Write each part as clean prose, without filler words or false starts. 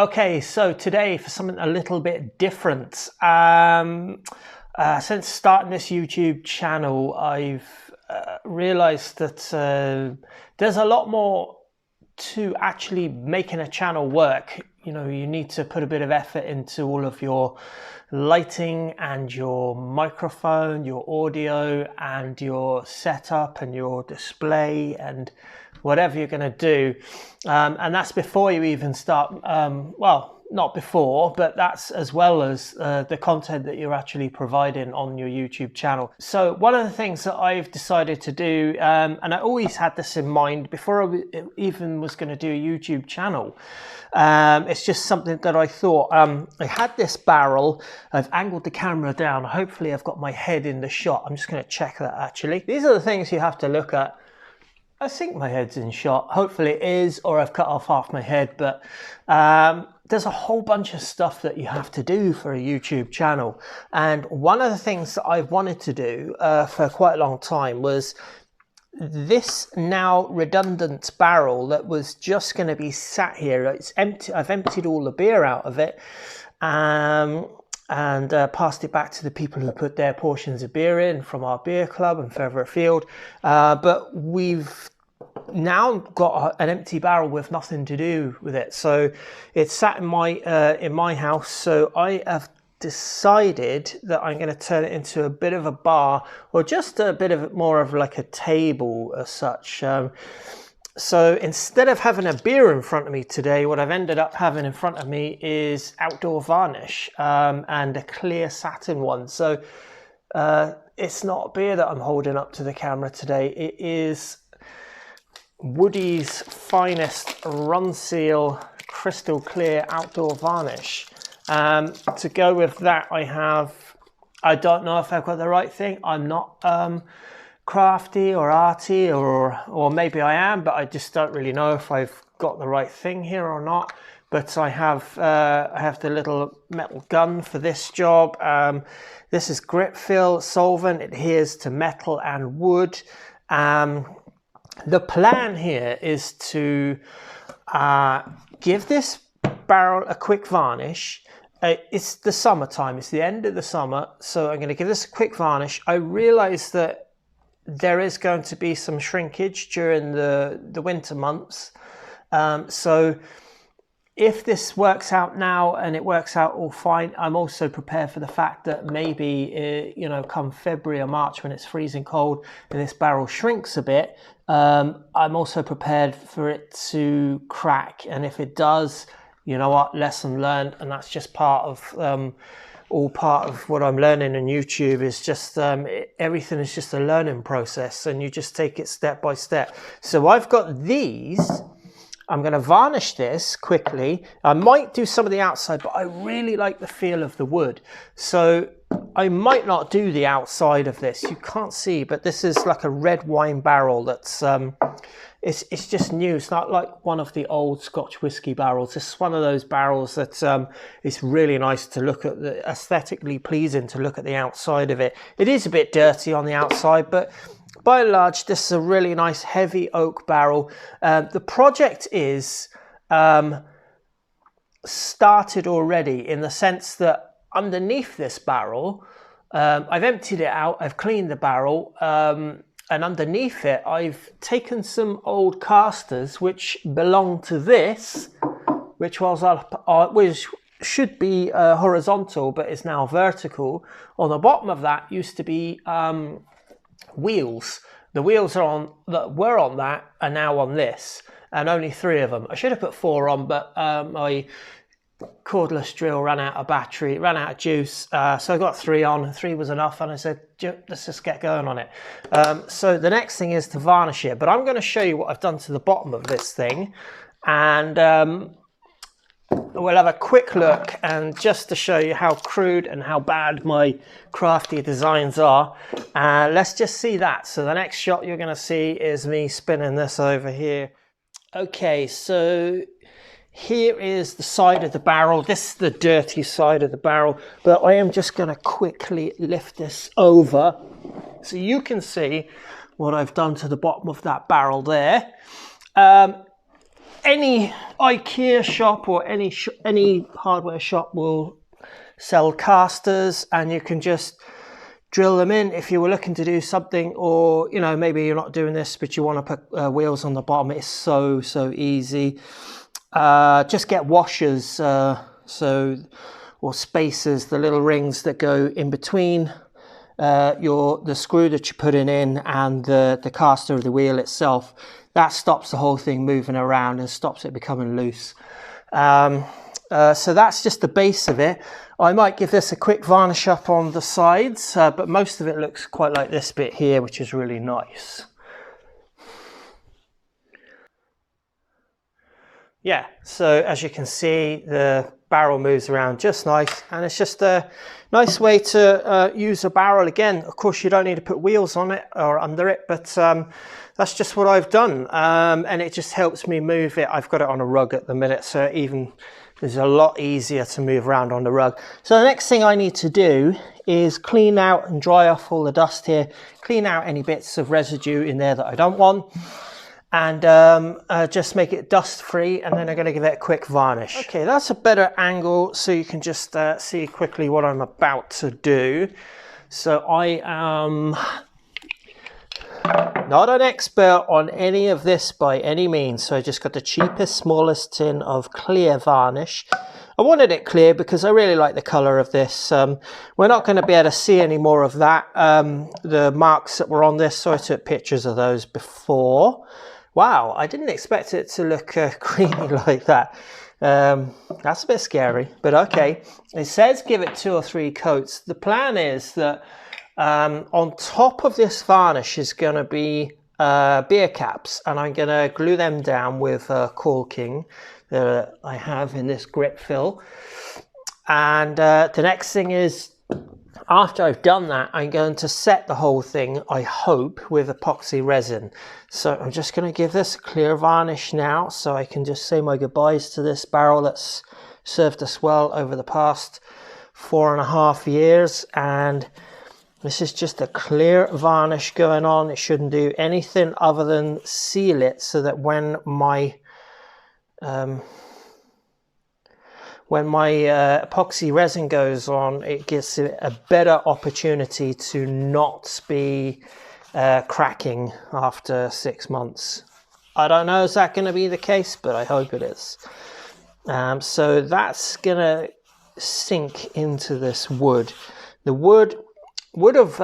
Okay, so today for something a little bit different. Since starting this YouTube channel, I've realized that there's a lot more to actually making a channel work. You know, you need to put a bit of effort into all of your lighting and your microphone, your audio and your setup and your display and whatever you're going to do. And that's before you even start, well, not before, but that's as well as the content that you're actually providing on your YouTube channel. So one of the things that I've decided to do, and I always had this in mind before I even was going to do a YouTube channel, it's just something that I thought, I had this barrel, I've angled the camera down, hopefully I've got my head in the shot. I'm just going to check that actually. These are the things you have to look at. I think my head's in shot, hopefully it is, or I've cut off half my head, but there's a whole bunch of stuff that you have to do for a YouTube channel. And one of the things that I've wanted to do for quite a long time was this now redundant barrel that was just going to be sat here. It's empty. I've emptied all the beer out of it and passed it back to the people who put their portions of beer in from our beer club and further afield. But we've now got an empty barrel with nothing to do with it. So it's sat in my house. So I have decided that I'm going to turn it into a bit of a bar, or just a bit of more of like a table as such. So instead of having a beer in front of me today, what I've ended up having in front of me is outdoor varnish and a clear satin one. So it's not a beer that I'm holding up to the camera today. It is Woody's finest Run Seal crystal clear outdoor varnish. To go with that, I don't know if I've got the right thing. I'm not crafty or arty, or maybe I am, but I just don't really know if I've got the right thing here or not. But I have the little metal gun for this job. This is grip fill solvent. It adheres to metal and wood. The plan here is to give this barrel a quick varnish. It's the summertime, it's the end of the summer, so I'm going to give this a quick varnish. I realise that there is going to be some shrinkage during the winter months. So if this works out now and it works out all fine, I'm also prepared for the fact that maybe, you know, come February or March when it's freezing cold and this barrel shrinks a bit, I'm also prepared for it to crack. And if it does, you know what, lesson learned. And that's just part of, all part of what I'm learning on YouTube is just, everything is just a learning process and you just take it step by step. So I've got these. I'm going to varnish this quickly. I might do some of the outside, but I really like the feel of the wood. So I might not do the outside of this. You can't see, but this is like a red wine barrel that's, it's just new. It's not like one of the old Scotch whiskey barrels. It's one of those barrels that it's really nice to look at, aesthetically pleasing to look at the outside of it. It is a bit dirty on the outside, but by and large, this is a really nice heavy oak barrel. The project is started already in the sense that underneath this barrel, I've emptied it out, I've cleaned the barrel, and underneath it, I've taken some old casters which belong to this, which was up, which should be horizontal, but is now vertical. On the bottom of that used to be wheels. The wheels that were on that are now on this, and only 3 of them. I should have put 4 on, but my cordless drill ran out of battery, ran out of juice, so I got 3 on. 3 was enough, and I said, let's just get going on it. So the next thing is to varnish it, but I'm going to show you what I've done to the bottom of this thing, and we'll have a quick look, and just to show you how crude and how bad my crafty designs are, let's just see that. So the next shot you're going to see is me spinning this over here. Okay, so here is the side of the barrel. This is the dirty side of the barrel, but I am just going to quickly lift this over so you can see what I've done to the bottom of that barrel there. any IKEA shop or any hardware shop will sell casters, and you can just drill them in if you were looking to do something, or you know, maybe you're not doing this but you want to put wheels on the bottom. It's so easy. Just get washers, or spacers, the little rings that go in between the screw that you're putting in and the caster of the wheel itself. That stops the whole thing moving around and stops it becoming loose. So that's just the base of it. I might give this a quick varnish up on the sides, but most of it looks quite like this bit here, which is really nice. Yeah, so as you can see, the barrel moves around just nice, and it's just a nice way to use a barrel. Again, of course, you don't need to put wheels on it or under it, but that's just what I've done, and it just helps me move it. I've got it on a rug at the minute, so even it's a lot easier to move around on the rug. So the next thing I need to do is clean out and dry off all the dust here, clean out any bits of residue in there that I don't want, and just make it dust free, and then I'm going to give it a quick varnish. Okay, that's a better angle so you can just see quickly what I'm about to do. So I am not an expert on any of this by any means, so I just got the cheapest, smallest tin of clear varnish. I wanted it clear because I really like the colour of this. We're not going to be able to see any more of that, the marks that were on this, so I took pictures of those before. Wow, I didn't expect it to look creamy like that. That's a bit scary, but okay. It says give it 2 or 3 coats. The plan is that on top of this varnish is going to be beer caps, and I'm going to glue them down with caulking that I have in this grip fill. And the next thing is, after I've done that, I'm going to set the whole thing, I hope, with epoxy resin. So I'm just going to give this a clear varnish now, so I can just say my goodbyes to this barrel that's served us well over the past 4.5 years. And this is just a clear varnish going on. It shouldn't do anything other than seal it, so that when my epoxy resin goes on, it gives it a better opportunity to not be cracking after 6 months. I don't know, is that going to be the case, but I hope it is. So that's going to sink into this wood. The wood of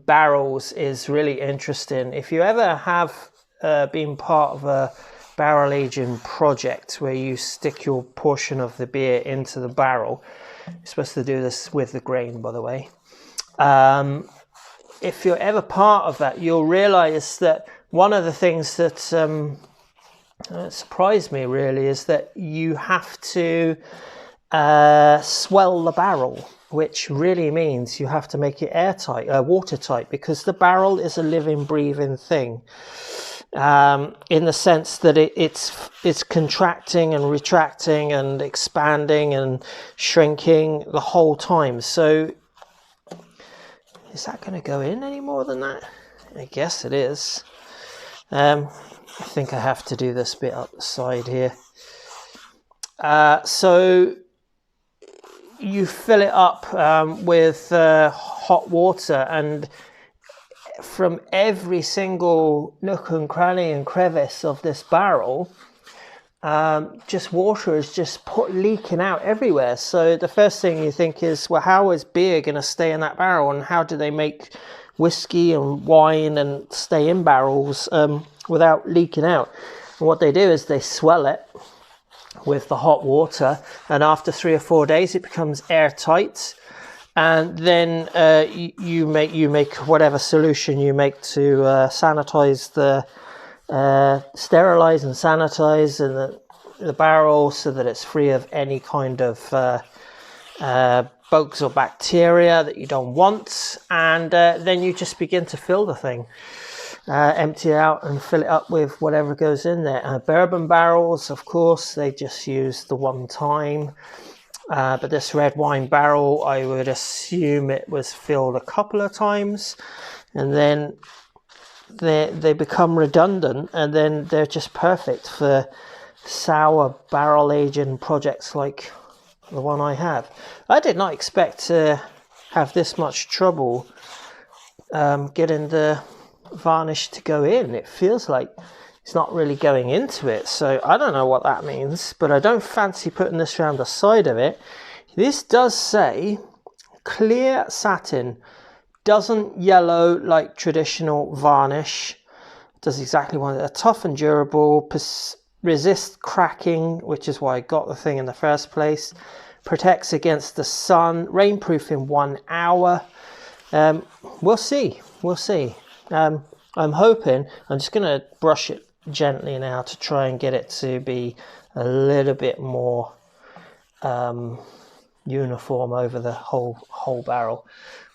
barrels is really interesting. If you ever have been part of a barrel aging project where you stick your portion of the beer into the barrel, you're supposed to do this with the grain, by the way. If you're ever part of that, you'll realize that one of the things that surprised me really is that you have to swell the barrel, which really means you have to make it airtight, watertight, because the barrel is a living, breathing thing. In the sense that it's contracting and retracting and expanding and shrinking the whole time. So is that going to go in any more than that? I guess it is. I think I have to do this bit up the side here. So you fill it up with hot water, and from every single nook and cranny and crevice of this barrel, just water is just leaking out everywhere. So the first thing you think is, well, how is beer going to stay in that barrel, and how do they make whiskey and wine and stay in barrels without leaking out? And what they do is they swell it with the hot water, and after 3 or 4 days it becomes airtight. And then you make whatever solution you make to sanitize sterilize and sanitize the barrel, so that it's free of any kind of bugs or bacteria that you don't want. And then you just begin to fill the thing, empty it out and fill it up with whatever goes in there. Bourbon barrels, of course, they just use the one time. But this red wine barrel, I would assume it was filled a couple of times, and then they become redundant, and then they're just perfect for sour barrel aging projects like the one I have. I did not expect to have this much trouble getting the varnish to go in. It feels like it's not really going into it, so I don't know what that means, but I don't fancy putting this around the side of it. This does say clear satin, doesn't yellow like traditional varnish, does exactly what it, tough and durable, resist cracking, which is why I got the thing in the first place, protects against the sun, rainproof in 1 hour. We'll see. I'm hoping, I'm just going to brush it gently now to try and get it to be a little bit more uniform over the whole barrel.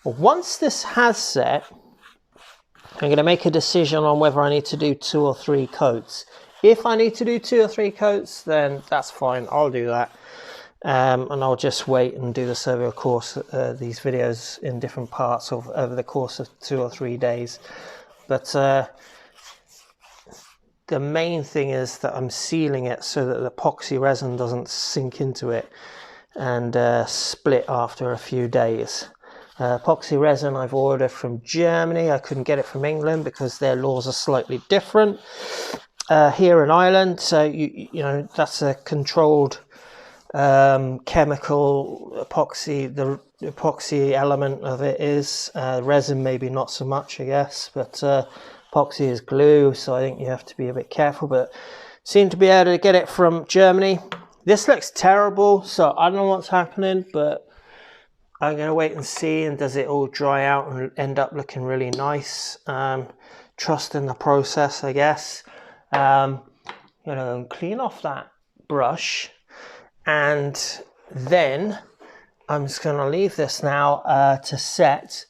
But once this has set, I'm going to make a decision on whether I need to do 2 or 3 coats. If I need to do 2 or 3 coats, then that's fine, I'll do that. And I'll just wait and do this over the course these videos in different parts over the course of 2 or 3 days. But the main thing is that I'm sealing it so that the epoxy resin doesn't sink into it and split after a few days. Epoxy resin I've ordered from Germany. I couldn't get it from England because their laws are slightly different here in Ireland. So you know, that's a controlled chemical epoxy. The epoxy element of it is resin, maybe not so much, I guess, but epoxy is glue, so I think you have to be a bit careful. But seem to be able to get it from Germany. This looks terrible, so I don't know what's happening, but I'm going to wait and see, and does it all dry out and end up looking really nice. Trust in the process, I guess. You know, clean off that brush, and then I'm just going to leave this now to set.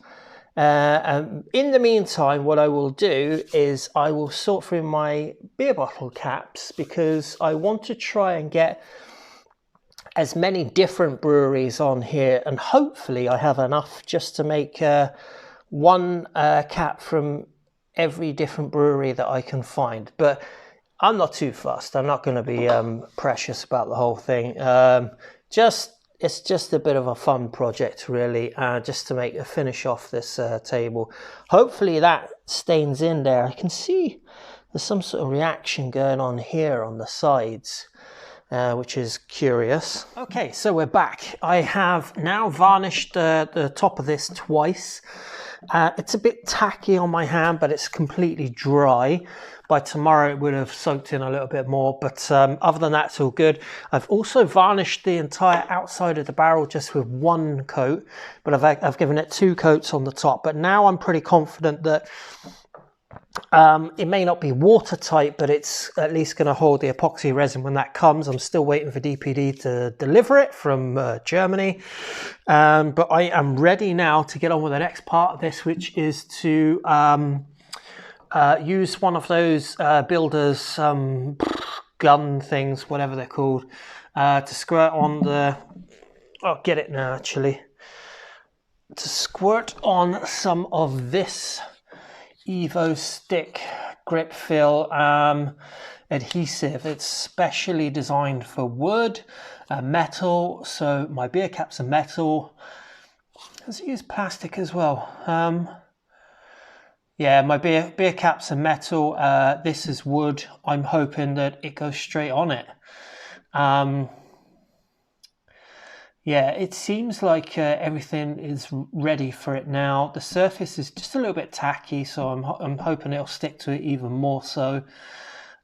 In the meantime, what I will do is I will sort through my beer bottle caps, because I want to try and get as many different breweries on here, and hopefully I have enough just to make one cap from every different brewery that I can find. But I'm not too fussed. I'm not going to be precious about the whole thing. It's just a bit of a fun project, really, just to make a finish off this table. Hopefully that stains in there. I can see there's some sort of reaction going on here on the sides, which is curious. Okay, so we're back. I have now varnished the top of this twice. It's a bit tacky on my hand, but it's completely dry. By tomorrow it would have soaked in a little bit more, but other than that, it's all good. I've also varnished the entire outside of the barrel just with 1 coat, but I've given it 2 coats on the top. But now I'm pretty confident that it may not be watertight, but it's at least going to hold the epoxy resin when that comes. I'm still waiting for DPD to deliver it from Germany, but I am ready now to get on with the next part of this, which is to use one of those builders gun things, whatever they're called, to squirt on the, I'll get it now actually, to squirt on some of this Evo stick grip fill adhesive. It's specially designed for wood, metal, so my beer caps are metal. Does it use plastic as well? Yeah, my beer caps are metal. This is wood. I'm hoping that it goes straight on it. Yeah, it seems like everything is ready for it now. The surface is just a little bit tacky, so I'm hoping it'll stick to it even more so.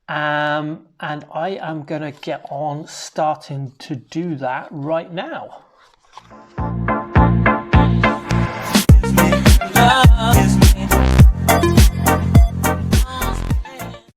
And I am going to get on starting to do that right now.